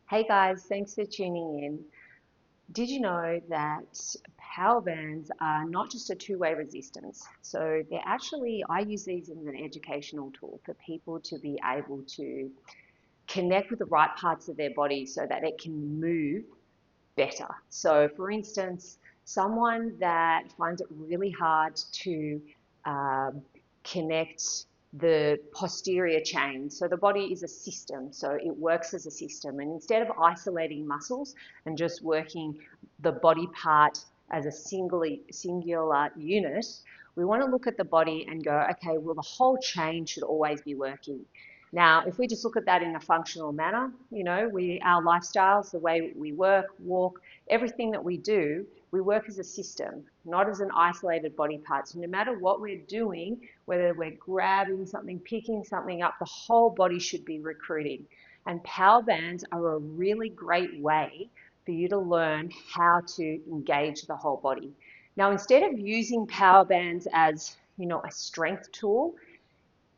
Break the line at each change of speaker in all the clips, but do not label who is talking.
Hey guys, thanks for tuning in. Did you know that power bands are not just a two-way resistance? So they're actually, I use these as an educational tool for people to be able to connect with the right parts of their body so that it can move better. So for instance, someone that finds it really hard to um, connect the posterior chain. So the body is a system, so it works as a system. And instead of isolating muscles and just working the body part as a singular unit, we want to look at the body and go, okay, well, the whole chain should always be working. Now, if we just look at that in a functional manner, our lifestyles, the way we work, walk, everything that we do, we work as a system, not as an isolated body part. So no matter what we're doing, whether we're grabbing something, picking something up, the whole body should be recruiting. And power bands are a really great way for you to learn how to engage the whole body. Now, instead of using power bands as, a strength tool,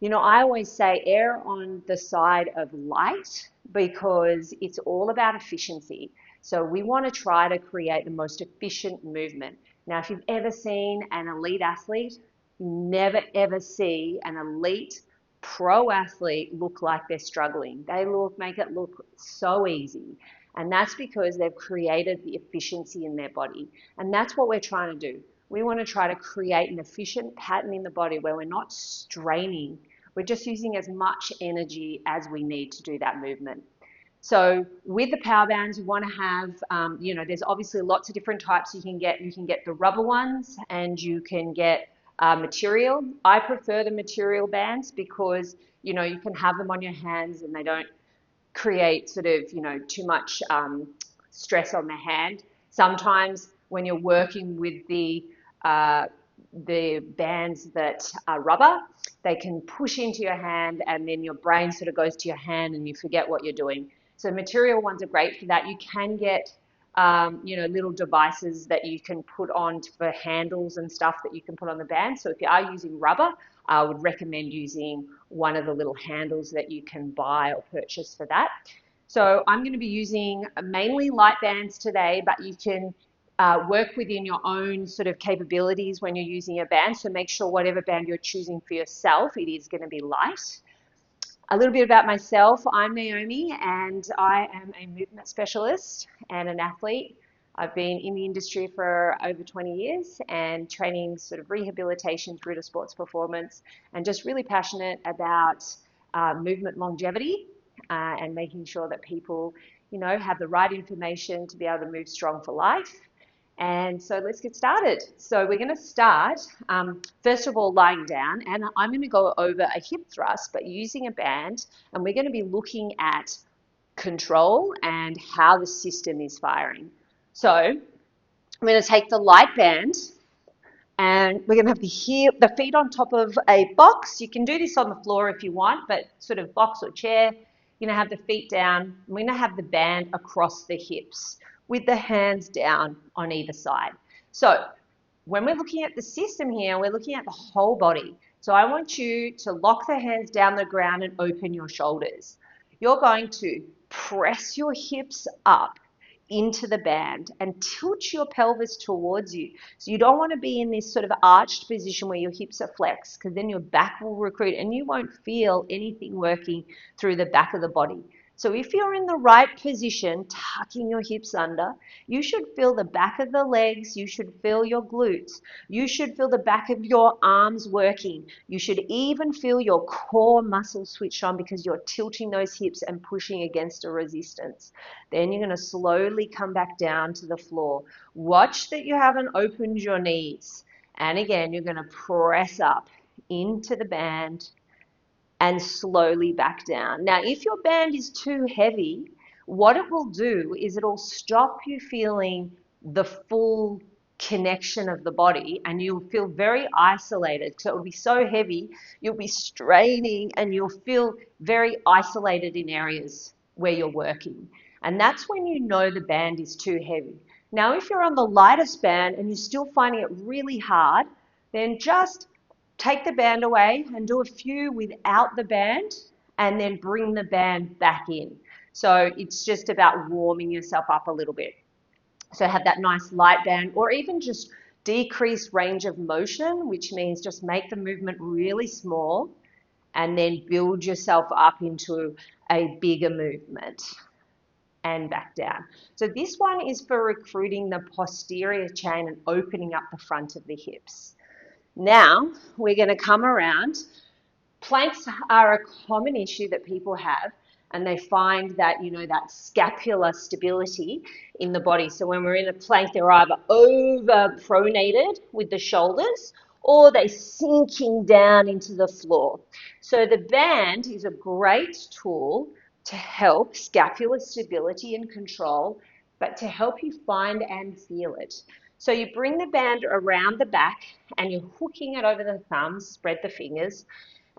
I always say err on the side of light because it's all about efficiency. So we want to try to create the most efficient movement. Now, if you've ever seen an elite athlete, you never ever see an elite pro athlete look like they're struggling. They make it look so easy. And that's because they've created the efficiency in their body. And that's what we're trying to do. We want to try to create an efficient pattern in the body where we're not straining. We're just using as much energy as we need to do that movement. So with the power bands, you want to have, there's obviously lots of different types you can get. You can get the rubber ones and you can get material. I prefer the material bands because, you can have them on your hands and they don't create sort of, too much stress on the hand. Sometimes when you're working with the bands that are rubber, they can push into your hand and then your brain sort of goes to your hand and you forget what you're doing. So material ones are great for that. You can get little devices that you can put on for handles and stuff that you can put on the band. So if you are using rubber, I would recommend using one of the little handles that you can buy or purchase for that. So I'm going to be using mainly light bands today, but you can work within your own sort of capabilities when you're using a band. So make sure whatever band you're choosing for yourself, it is going to be light. A little bit about myself. I'm Naomi and I am a movement specialist and an athlete. I've been in the industry for over 20 years and training sort of rehabilitation through to sports performance and just really passionate about movement longevity and making sure that people, have the right information to be able to move strong for life. And so let's get started. So we're going to start, first of all, lying down, and I'm going to go over a hip thrust, but using a band, and we're going to be looking at control and how the system is firing. So I'm going to take the light band, and we're going to have the feet on top of a box. You can do this on the floor if you want, but sort of box or chair. You're going to have the feet down. We're going to have the band across the hips with the hands down on either side. So when we're looking at the system here, we're looking at the whole body. So I want you to lock the hands down the ground and open your shoulders. You're going to press your hips up into the band and tilt your pelvis towards you. So you don't want to be in this sort of arched position where your hips are flexed because then your back will recruit and you won't feel anything working through the back of the body. So if you're in the right position, tucking your hips under, you should feel the back of the legs, you should feel your glutes, you should feel the back of your arms working. You should even feel your core muscles switched on because you're tilting those hips and pushing against a resistance. Then you're going to slowly come back down to the floor. Watch that you haven't opened your knees. And again, you're going to press up into the band and slowly back down. Now, if your band is too heavy, what it will do is it'll stop you feeling the full connection of the body and you'll feel very isolated. So it will be so heavy, you'll be straining and you'll feel very isolated in areas where you're working. And that's when you know the band is too heavy. Now, if you're on the lightest band and you're still finding it really hard, then just take the band away and do a few without the band and then bring the band back in. So it's just about warming yourself up a little bit. So have that nice light band, or even just decrease range of motion, which means just make the movement really small and then build yourself up into a bigger movement and back down. So this one is for recruiting the posterior chain and opening up the front of the hips. Now we're going to come around. Planks are a common issue that people have, and they find that, you know, that scapular stability in the body. So when we're in a plank, they're either over pronated with the shoulders or they're sinking down into the floor. So the band is a great tool to help scapular stability and control, but to help you find and feel it. So you bring the band around the back and you're hooking it over the thumbs, spread the fingers,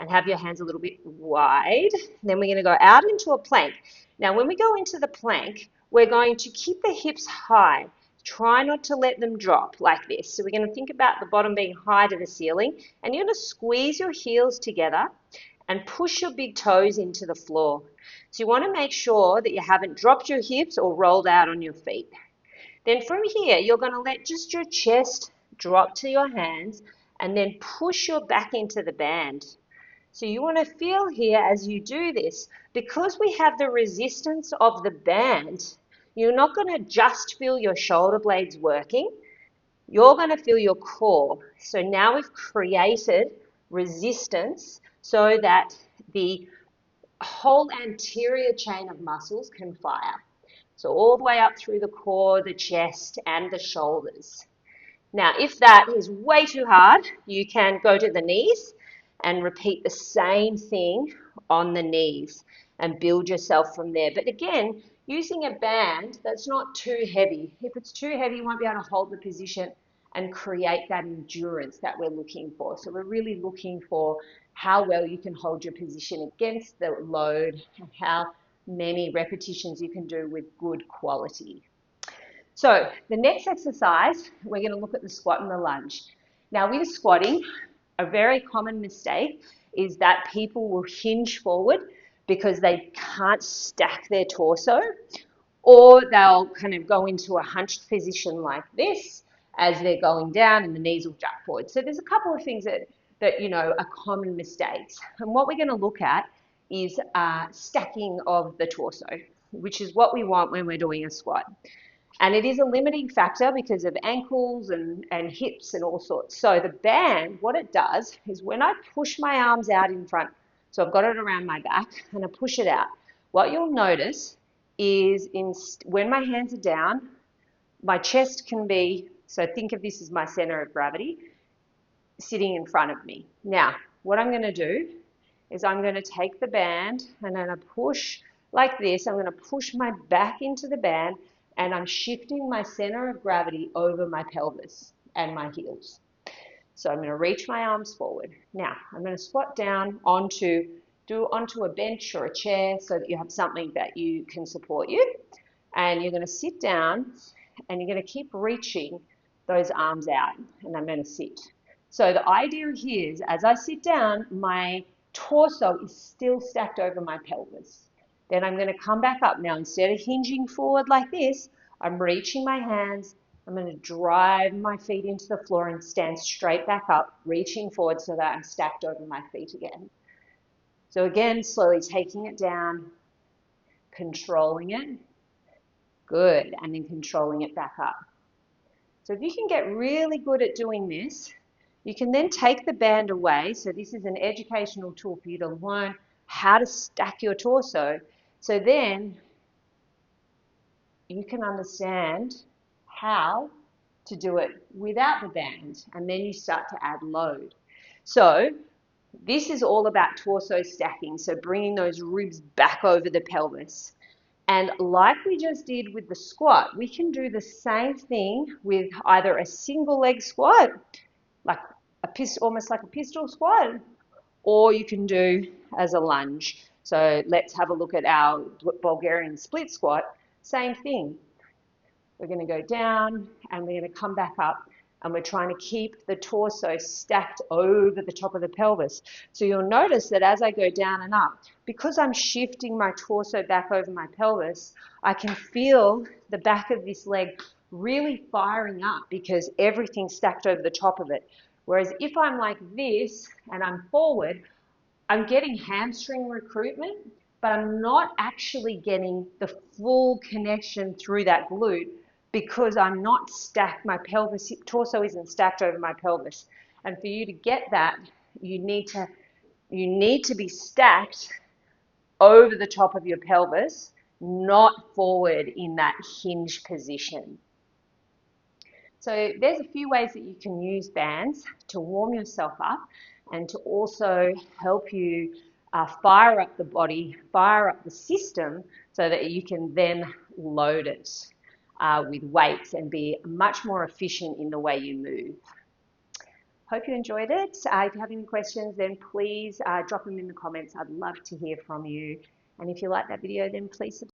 and have your hands a little bit wide. Then we're going to go out into a plank. Now, when we go into the plank, we're going to keep the hips high. Try not to let them drop like this. So we're going to think about the bottom being high to the ceiling, and you're going to squeeze your heels together and push your big toes into the floor. So you want to make sure that you haven't dropped your hips or rolled out on your feet. Then from here, you're going to let just your chest drop to your hands and then push your back into the band. So you want to feel here as you do this, because we have the resistance of the band, you're not going to just feel your shoulder blades working, you're going to feel your core. So now we've created resistance so that the whole anterior chain of muscles can fire. So all the way up through the core, the chest, and the shoulders. Now, if that is way too hard, you can go to the knees and repeat the same thing on the knees and build yourself from there. But again, using a band that's not too heavy. If it's too heavy, you won't be able to hold the position and create that endurance that we're looking for. So we're really looking for how well you can hold your position against the load and how many repetitions you can do with good quality. So the next exercise, we're going to look at the squat and the lunge. Now with squatting, a very common mistake is that people will hinge forward because they can't stack their torso, or they'll kind of go into a hunched position like this as they're going down and the knees will jut forward. So there's a couple of things that you know, are common mistakes. And what we're going to look at is stacking of the torso, which is what we want when we're doing a squat. And it is a limiting factor because of ankles and hips and all sorts. So the band, what it does is when I push my arms out in front, so I've got it around my back and I push it out, what you'll notice is when my hands are down, my chest can be, so think of this as my center of gravity, sitting in front of me. Now, what I'm going to do is I'm going to take the band and I'm going to push like this. I'm going to push my back into the band, and I'm shifting my center of gravity over my pelvis and my heels. So I'm going to reach my arms forward. Now, I'm going to squat down onto a bench or a chair so that you have something that you can support you. And you're going to sit down and you're going to keep reaching those arms out, and I'm going to sit. So the idea here is as I sit down, my torso is still stacked over my pelvis. Then I'm going to come back up. Now, instead of hinging forward like this, I'm reaching my hands. I'm going to drive my feet into the floor and stand straight back up, reaching forward so that I'm stacked over my feet again. So again, slowly taking it down, controlling it. Good. And then controlling it back up. So if you can get really good at doing this, you can then take the band away. So this is an educational tool for you to learn how to stack your torso. So then you can understand how to do it without the band, and then you start to add load. So this is all about torso stacking, so bringing those ribs back over the pelvis. And like we just did with the squat, we can do the same thing with either a single leg squat, like almost like a pistol squat, or you can do as a lunge. So let's have a look at our Bulgarian split squat. Same thing. We're going to go down and we're going to come back up And we're trying to keep the torso stacked over the top of the pelvis. So you'll notice that as I go down and up, because I'm shifting my torso back over my pelvis, I can feel the back of this leg really firing up because everything's stacked over the top of it. Whereas if I'm like this and I'm forward, I'm getting hamstring recruitment, but I'm not actually getting the full connection through that glute because I'm not stacked, my pelvis, torso isn't stacked over my pelvis. And for you to get that, you need to be stacked over the top of your pelvis, not forward in that hinge position. So there's a few ways that you can use bands to warm yourself up and to also help you fire up the body, fire up the system so that you can then load it with weights and be much more efficient in the way you move. Hope you enjoyed it. If you have any questions, then please drop them in the comments. I'd love to hear from you. And if you like that video, then please subscribe.